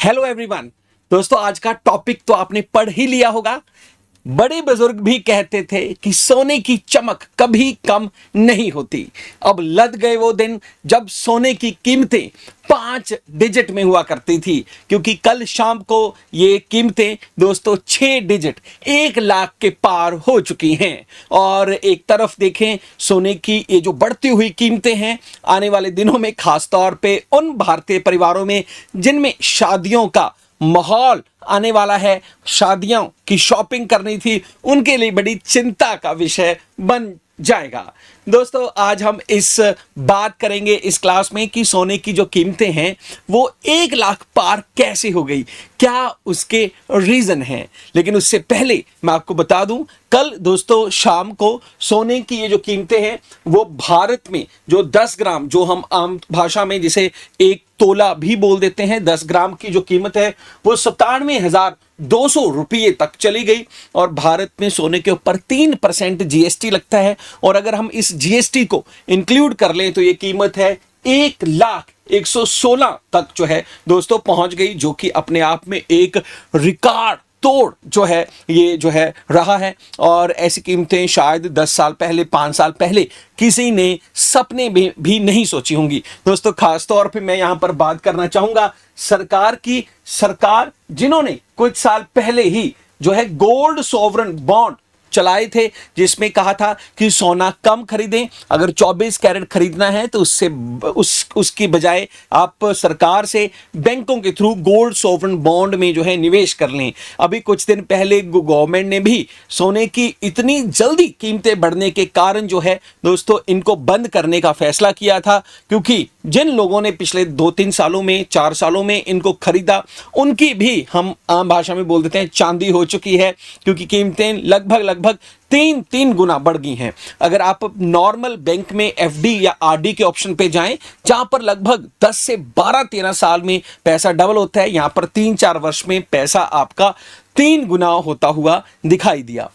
Hello everyone. दोस्तों, आज का टॉपिक तो आपने पढ़ ही लिया होगा। बड़े बुजुर्ग भी कहते थे कि सोने की चमक कभी कम नहीं होती। अब लद गए वो दिन जब सोने की कीमतें 5 डिजिट में हुआ करती थी, क्योंकि कल शाम को ये कीमतें दोस्तों 6 डिजिट 1 लाख के पार हो चुकी हैं। और एक तरफ देखें, सोने की ये जो बढ़ती हुई कीमतें हैं, आने वाले दिनों में खासतौर पे उन भारतीय परिवारों में जिनमें शादियों का माहौल आने वाला है, शादियों की शॉपिंग करनी थी, उनके लिए बड़ी चिंता का विषय बन जाएगा। दोस्तों, आज हम इस बात करेंगे इस क्लास में कि सोने की जो कीमतें हैं वो 1 लाख पार कैसे हो गई, क्या उसके रीजन हैं। लेकिन उससे पहले मैं आपको बता दूं, कल दोस्तों शाम को सोने की ये जो कीमतें हैं वो भारत में जो 10 ग्राम, जो हम आम भाषा में जिसे 1 तोला भी बोल देते हैं, 10 ग्राम की जो कीमत है वो 97,200 रुपये तक चली गई। और भारत में सोने के ऊपर 3% जीएसटी लगता है, और अगर हम इस जीएसटी को इंक्लूड कर लें तो ये कीमत है 1,116 तक जो है दोस्तों पहुंच गई, जो कि अपने आप में एक रिकॉर्ड तोड़ जो है ये जो है रहा है। और ऐसी कीमतें शायद 10 साल पहले, 5 साल पहले किसी ने सपने में भी नहीं सोची होंगी। दोस्तों, खासतौर पे मैं यहां पर बात करना चाहूंगा सरकार की। सरकार जिन्होंने कुछ साल पहले ही जो है गोल्ड सॉवरन बॉन्ड चलाए थे, जिसमें कहा था कि सोना कम खरीदें, अगर 24 कैरेट खरीदना है तो उसकी बजाय आप सरकार से बैंकों के थ्रू गोल्ड सॉवरन बॉन्ड में जो है निवेश कर लें। अभी कुछ दिन पहले गवर्नमेंट ने भी सोने की इतनी जल्दी कीमतें बढ़ने के कारण जो है दोस्तों इनको बंद करने का फैसला किया था, क्योंकि जिन लोगों ने पिछले 2-3 सालों में, 4 सालों में इनको खरीदा, उनकी भी हम आम भाषा में बोल देते हैं चांदी हो चुकी है, क्योंकि कीमतें लगभग 3 गुना बढ़ गई हैं। अगर आप नॉर्मल बैंक में एफडी या आरडी के ऑप्शन पे जाएं, जहां पर लगभग 10 से 12-13 साल में पैसा डबल होता है, यहां पर 3-4 वर्ष में पैसा आपका 3 गुना होता हुआ दिखाई दिया।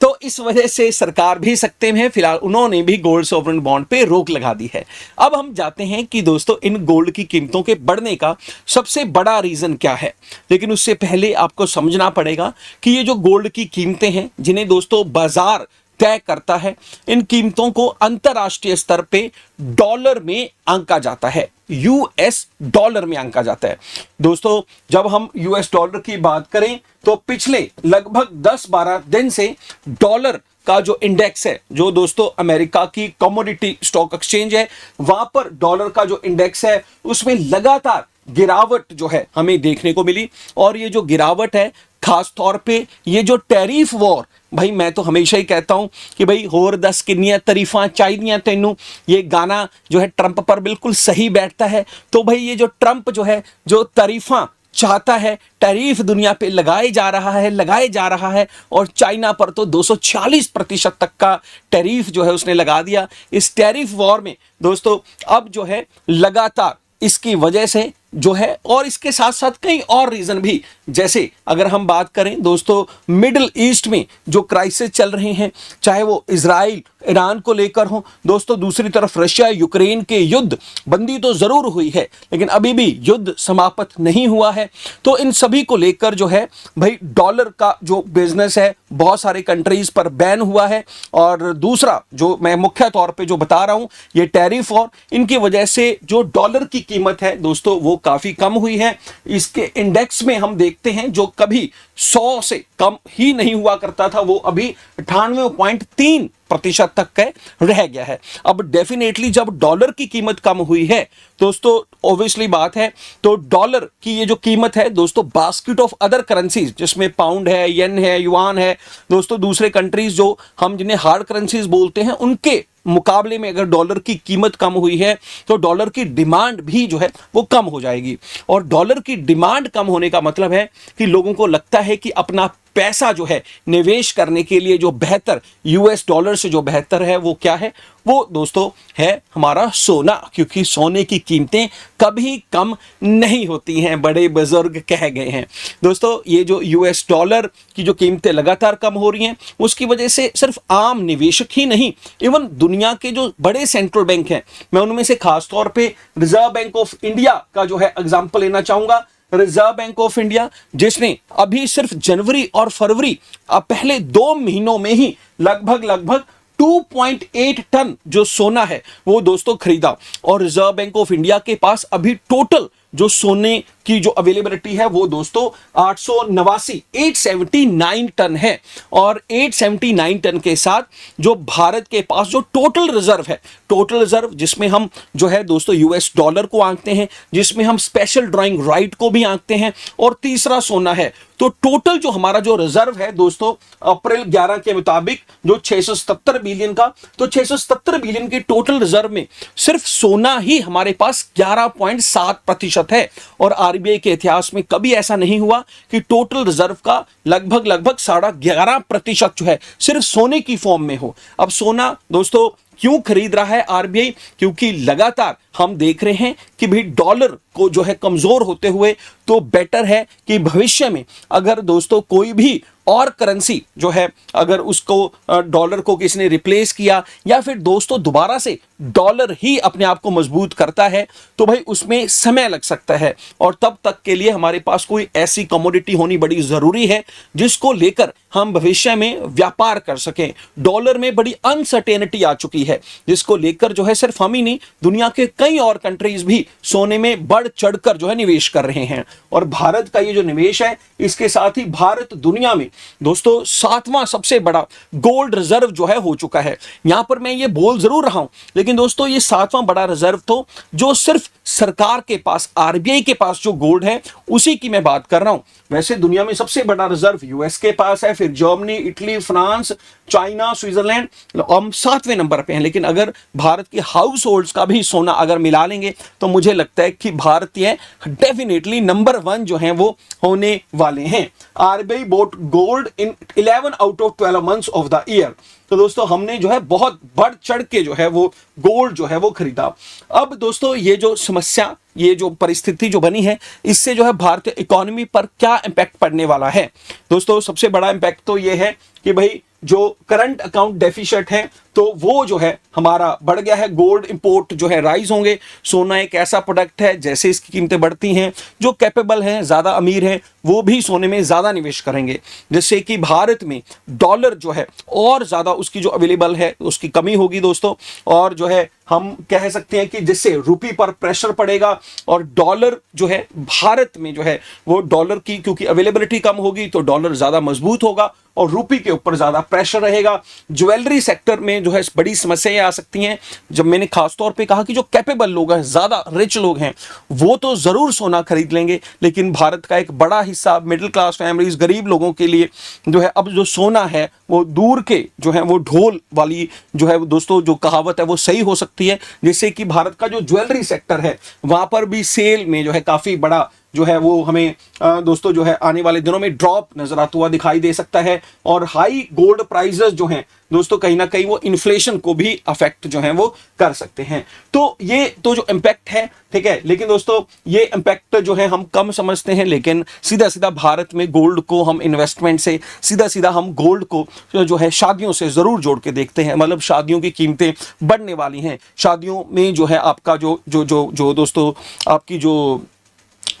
तो इस वजह से सरकार भी सकते में, फिलहाल उन्होंने भी गोल्ड सॉवरन बॉन्ड पे रोक लगा दी है। अब हम जाते हैं कि दोस्तों इन गोल्ड की कीमतों के बढ़ने का सबसे बड़ा रीजन क्या है। लेकिन उससे पहले आपको समझना पड़ेगा कि ये जो गोल्ड की कीमतें हैं, जिन्हें दोस्तों बाजार तय करता है, इन कीमतों को अंतरराष्ट्रीय स्तर पे डॉलर में आंका जाता है, यूएस डॉलर में आंका जाता है। दोस्तों, जब हम यूएस डॉलर की बात करें तो पिछले लगभग 10-12 दिन से डॉलर का जो इंडेक्स है, जो दोस्तों अमेरिका की कमोडिटी स्टॉक एक्सचेंज है, वहां पर डॉलर का जो इंडेक्स है उसमें लगातार गिरावट जो है हमें देखने को मिली। और ये जो गिरावट है, खास तौर पे ये जो टैरिफ वॉर, भाई मैं तो हमेशा ही कहता हूं कि भाई होर 10 किन्नियां तरीफां चाहिए तेनू, ये गाना जो है ट्रंप पर बिल्कुल सही बैठता है। तो भाई ये जो ट्रंप जो है जो तरीफां चाहता है, टैरिफ दुनिया पे लगाए जा रहा है, और चाइना पर तो 246% तक का टैरिफ जो है उसने लगा दिया। इस टैरिफ वॉर में दोस्तों अब जो है लगातार इसकी वजह से जो है, और इसके साथ साथ कई और रीजन भी, जैसे अगर हम बात करें दोस्तों मिडिल ईस्ट में जो क्राइसिस चल रहे हैं, चाहे वो इजराइल ईरान को लेकर हो, दोस्तों दूसरी तरफ रशिया यूक्रेन के युद्ध बंदी तो जरूर हुई है, लेकिन अभी भी युद्ध समाप्त नहीं हुआ है। तो इन सभी को लेकर जो है भाई डॉलर का जो बिजनेस है बहुत सारे कंट्रीज पर बैन हुआ है। और दूसरा जो मैं मुख्य तौर पे जो बता रहा हूं, ये टैरिफ और इनकी वजह से जो डॉलर की कीमत है दोस्तों वो काफी कम हुई है। इसके इंडेक्स में हम देखते हैं जो कभी 100 से कम ही नहीं हुआ करता था, वो अभी 98.3% तक का रह गया है। अब डेफिनेटली जब डॉलर की कीमत कम हुई है दोस्तों, ऑब्वियसली बात है, तो डॉलर की ये जो कीमत है दोस्तों बास्केट ऑफ अदर करेंसीज, जिसमें पाउंड है, येन है, युआन है, दोस्तों दूसरे कंट्रीज जो हम जिन्हें हार्ड करेंसीज बोलते हैं, उनके मुकाबले में अगर डॉलर की कीमत कम हुई है तो डॉलर की डिमांड भी जो है वो कम हो जाएगी। और डॉलर की डिमांड कम होने का मतलब है कि लोगों को लगता है कि अपना पैसा जो है निवेश करने के लिए जो बेहतर, यूएस डॉलर से जो बेहतर है वो क्या है, वो दोस्तों है हमारा सोना, क्योंकि सोने की कीमतें कभी कम नहीं होती हैं, बड़े बुजुर्ग कह गए हैं। दोस्तों ये जो यूएस डॉलर की जो कीमतें लगातार कम हो रही हैं, उसकी वजह से सिर्फ आम निवेशक ही नहीं, इवन दुनिया के जो बड़े सेंट्रल बैंक हैं, मैं उनमें से खासतौर पे रिजर्व बैंक ऑफ इंडिया का जो है एग्जाम्पल लेना चाहूंगा। रिजर्व बैंक ऑफ इंडिया, जिसने अभी सिर्फ जनवरी और फरवरी पहले 2 महीनों में ही लगभग 2.8 टन जो सोना है वो दोस्तों खरीदा। और रिजर्व बैंक ऑफ इंडिया के पास अभी टोटल जो सोने की जो अवेलेबिलिटी है वो दोस्तों 879 टन है। और 879 टन के साथ जो भारत के पास जो टोटल रिजर्व है, टोटल रिजर्व जिसमें हम जो है दोस्तों यूएस डॉलर को आंकते हैं, जिसमें हम स्पेशल ड्राइंग राइट को भी आंकते हैं, और तीसरा सोना है। तो टोटल जो हमारा जो रिजर्व है दोस्तों अप्रैल 11 के मुताबिक जो 677 बिलियन का, तो 677 बिलियन के टोटल रिजर्व में सिर्फ सोना ही हमारे पास 11.7% है। और आरबीआई के इतिहास में कभी ऐसा नहीं हुआ कि टोटल रिजर्व का लगभग 11.5% जो है सिर्फ सोने की फॉर्म में हो। अब सोना दोस्तों क्यों खरीद रहा है आरबीआई? क्योंकि लगातार हम देख रहे हैं कि भाई डॉलर को जो है कमजोर होते हुए, तो बेटर है कि भविष्य में अगर दोस्तों कोई भी और करेंसी जो है अगर उसको डॉलर को किसी ने रिप्लेस किया, या फिर दोस्तों दोबारा से डॉलर ही अपने आप को मजबूत करता है, तो भाई उसमें समय लग सकता है। और तब तक के लिए हमारे पास कोई ऐसी कमोडिटी होनी बड़ी जरूरी है जिसको लेकर हम भविष्य में व्यापार कर सकें। डॉलर में बड़ी अनसर्टेनिटी आ चुकी है, जिसको लेकर जो है सिर्फ हम ही नहीं, दुनिया के कई और कंट्रीज भी सोने में बढ़ चढ़कर जो है निवेश कर रहे हैं। और भारत का ये जो निवेश है, इसके साथ ही भारत दुनिया में दोस्तों 7वां सबसे बड़ा गोल्ड रिजर्व जो है हो चुका है। यहां पर मैं ये बोल जरूर रहा हूं, लेकिन दोस्तों ये 7वां बड़ा रिजर्व तो जो सिर्फ सरकार के पास, आरबीआई के पास जो गोल्ड है उसी की मैं बात कर रहा हूं। वैसे दुनिया में सबसे बड़ा रिजर्व यूएस के पास है, फिर Germany, Italy, France, China, Switzerland, हम 7वें नंबर पे हैं। लेकिन अगर भारत के हाउस होल्ड्स का भी सोना अगर मिला लेंगे तो मुझे लगता है कि भारतीय डेफिनेटली नंबर 1 जो है वो होने वाले हैं। RBI boat gold in 11 out of 12 months of the year. तो दोस्तों हमने जो है बहुत बढ़ चढ़ के जो है वो गोल्ड जो है वो खरीदा। अब दोस्तों ये जो समस्या, ये जो परिस्थिति जो बनी है, इससे जो है भारतीय इकोनॉमी पर क्या इंपैक्ट पड़ने वाला है? दोस्तों सबसे बड़ा इंपैक्ट तो ये है कि भाई जो करंट अकाउंट डेफिसिट है तो वो जो है हमारा बढ़ गया है। गोल्ड इंपोर्ट जो है राइज होंगे। सोना एक ऐसा प्रोडक्ट है, जैसे इसकी कीमतें बढ़ती हैं, जो कैपेबल हैं, ज़्यादा अमीर हैं, वो भी सोने में ज़्यादा निवेश करेंगे, जिससे कि भारत में डॉलर जो है और ज़्यादा उसकी जो अवेलेबल है उसकी कमी होगी दोस्तों। और जो है हम कह सकते हैं कि जिससे रुपये पर प्रेशर पड़ेगा, और डॉलर जो है भारत में जो है वो डॉलर की क्योंकि अवेलेबिलिटी कम होगी तो डॉलर ज़्यादा मजबूत होगा और रुपये के ऊपर ज़्यादा प्रेशर रहेगा। ज्वेलरी सेक्टर में जो है बड़ी समस्याएं आ सकती हैं। जब मैंने खासतौर पे कहा कि जो कैपेबल लोग हैं, ज़्यादा रिच लोग हैं, वो तो ज़रूर सोना खरीद लेंगे, लेकिन भारत का एक बड़ा हिस्सा मिडिल क्लास फैमिलीज, गरीब लोगों के लिए जो है अब जो सोना है वो दूर के जो है वो ढोल वाली जो है दोस्तों जो कहावत है वो सही हो सकती है, जिससे कि भारत का जो ज्वेलरी सेक्टर है वहाँ पर भी सेल में जो है काफ़ी बड़ा जो है वो हमें दोस्तों जो है आने वाले दिनों में ड्रॉप नजर आता हुआ दिखाई दे सकता है। और हाई गोल्ड प्राइसेस जो हैं दोस्तों कहीं ना कहीं वो इन्फ्लेशन को भी अफेक्ट जो है वो कर सकते हैं। तो ये तो जो इम्पैक्ट है, ठीक है, लेकिन दोस्तों ये इम्पैक्ट जो है हम कम समझते हैं, लेकिन सीधा सीधा भारत में गोल्ड को हम इन्वेस्टमेंट से सीधा सीधा हम गोल्ड को जो है शादियों से ज़रूर जोड़ के देखते हैं। मतलब शादियों की कीमतें बढ़ने वाली हैं, शादियों में जो है आपका जो जो जो जो दोस्तों आपकी जो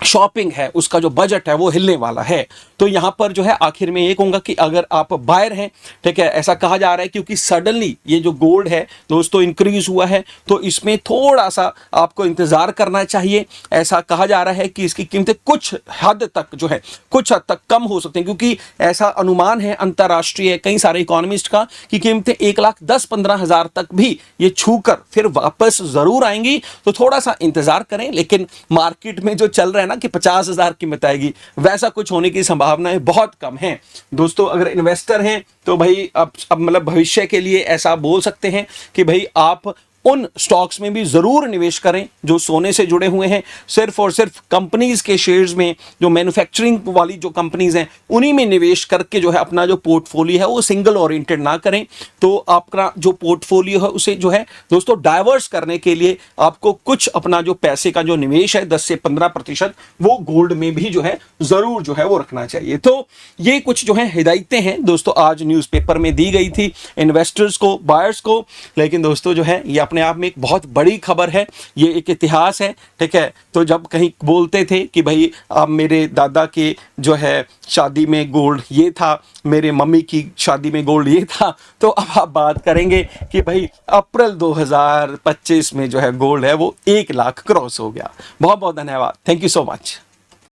शॉपिंग है उसका जो बजट है वो हिलने वाला है। तो यहाँ पर जो है आखिर में ये कहूँगा कि अगर आप बायर हैं, ठीक है, ऐसा कहा जा रहा है क्योंकि सडनली ये जो गोल्ड है दोस्तों इंक्रीज हुआ है, तो इसमें थोड़ा सा आपको इंतज़ार करना चाहिए। ऐसा कहा जा रहा है कि इसकी कीमतें कुछ हद तक जो है कुछ हद तक कम हो सकती हैं, क्योंकि ऐसा अनुमान है अंतर्राष्ट्रीय कई सारे इकोनॉमिस्ट का कि कीमतें 1,10-15,000 तक भी ये छूकर फिर वापस ज़रूर आएंगी। तो थोड़ा सा इंतज़ार करें, लेकिन मार्केट में जो चल रहा है ना कि 50,000 कीमत आएगी, वैसा कुछ होने की संभावनाएं बहुत कम हैं दोस्तों। अगर इन्वेस्टर हैं तो भाई अब मतलब भविष्य के लिए ऐसा बोल सकते हैं कि भाई आप उन स्टॉक्स में भी ज़रूर निवेश करें जो सोने से जुड़े हुए हैं। सिर्फ और सिर्फ कंपनीज के शेयर्स में, जो मैन्युफैक्चरिंग वाली जो कंपनीज हैं उन्हीं में निवेश करके जो है अपना जो पोर्टफोलियो है वो सिंगल ओरिएंटेड ना करें। तो आपका जो पोर्टफोलियो है उसे जो है दोस्तों डाइवर्स करने के लिए आपको कुछ अपना जो पैसे का जो निवेश है 10 से 15% वो गोल्ड में भी जो है ज़रूर जो है वो रखना चाहिए। तो ये कुछ जो है हिदायतें हैं दोस्तों आज न्यूज़पेपर में दी गई थी इन्वेस्टर्स को, बायर्स को। लेकिन दोस्तों जो है ये अपने आप में एक बहुत बड़ी खबर है, ये एक इतिहास है, ठीक है। तो जब कहीं बोलते थे कि भाई अब मेरे दादा के जो है शादी में गोल्ड ये था, मेरे मम्मी की शादी में गोल्ड ये था, तो अब आप बात करेंगे कि भाई अप्रैल 2025 में जो है गोल्ड है वो 1 लाख क्रॉस हो गया। बहुत बहुत धन्यवाद, थैंक यू सो मच।